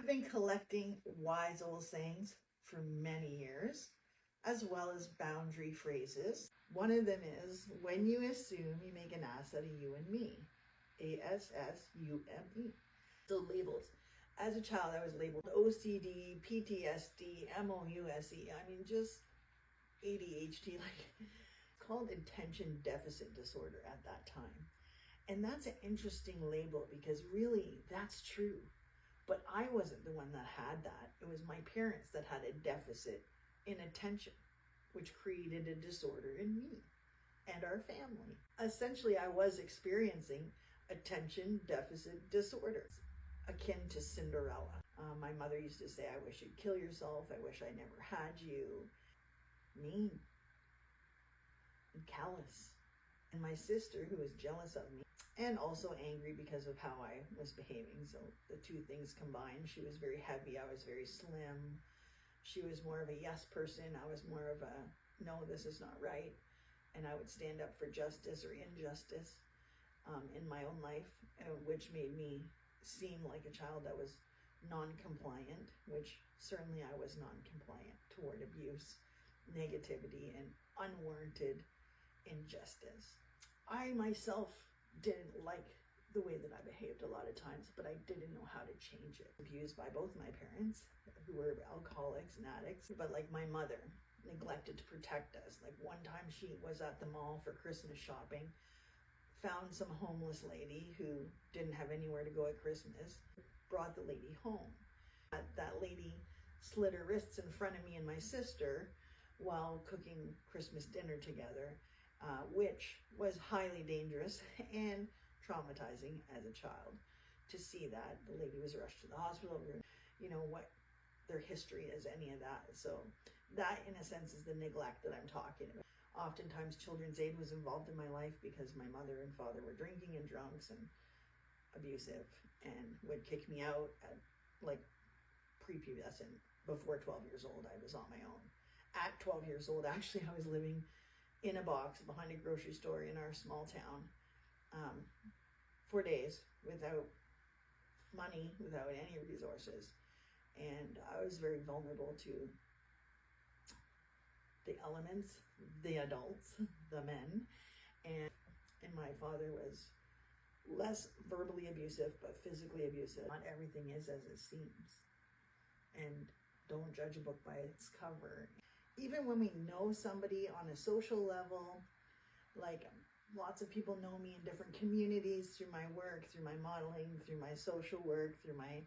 I've been collecting wise old sayings for many years, as well as boundary phrases. One of them is, when you assume, you make an ass out of you and me. ASSUME. So labels. As a child, I was labeled OCD, PTSD, MOUSE. I mean, just ADHD, like called attention deficit disorder at that time. And that's an interesting label because really that's true. But I wasn't the one that had that. It was my parents that had a deficit in attention, which created a disorder in me and our family. Essentially, I was experiencing attention deficit disorder, akin to Cinderella. My mother used to say, I wish you'd kill yourself. I wish I never had you. Mean and callous. And my sister, who was jealous of me and also angry because of how I was behaving. So the two things combined. She was very heavy. I was very slim. She was more of a yes person. I was more of a, no, this is not right. And I would stand up for justice or injustice in my own life, which made me seem like a child that was non-compliant, which certainly I was non-compliant toward abuse, negativity, and unwarranted injustice. I myself didn't like the way that I behaved a lot of times, but I didn't know how to change it. Abused by both my parents, who were alcoholics and addicts, but like my mother neglected to protect us. Like one time she was at the mall for Christmas shopping, found some homeless lady who didn't have anywhere to go at Christmas, brought the lady home. That lady slit her wrists in front of me and my sister while cooking Christmas dinner together, which was highly dangerous and traumatizing as a child. To see that, the lady was rushed to the hospital. You know what their history is, any of that. So that, in a sense, is the neglect that I'm talking about. Oftentimes, Children's Aid was involved in my life because my mother and father were drinking and drunks and abusive and would kick me out at like prepubescent. Before 12 years old, I was on my own. At 12 years old, actually, I was living in a box behind a grocery store in our small town for days without money, without any resources. And I was very vulnerable to the elements, the adults, the men. And my father was less verbally abusive, but physically abusive. Not everything is as it seems. And don't judge a book by its cover. Even when we know somebody on a social level, like lots of people know me in different communities through my work, through my modeling, through my social work, through my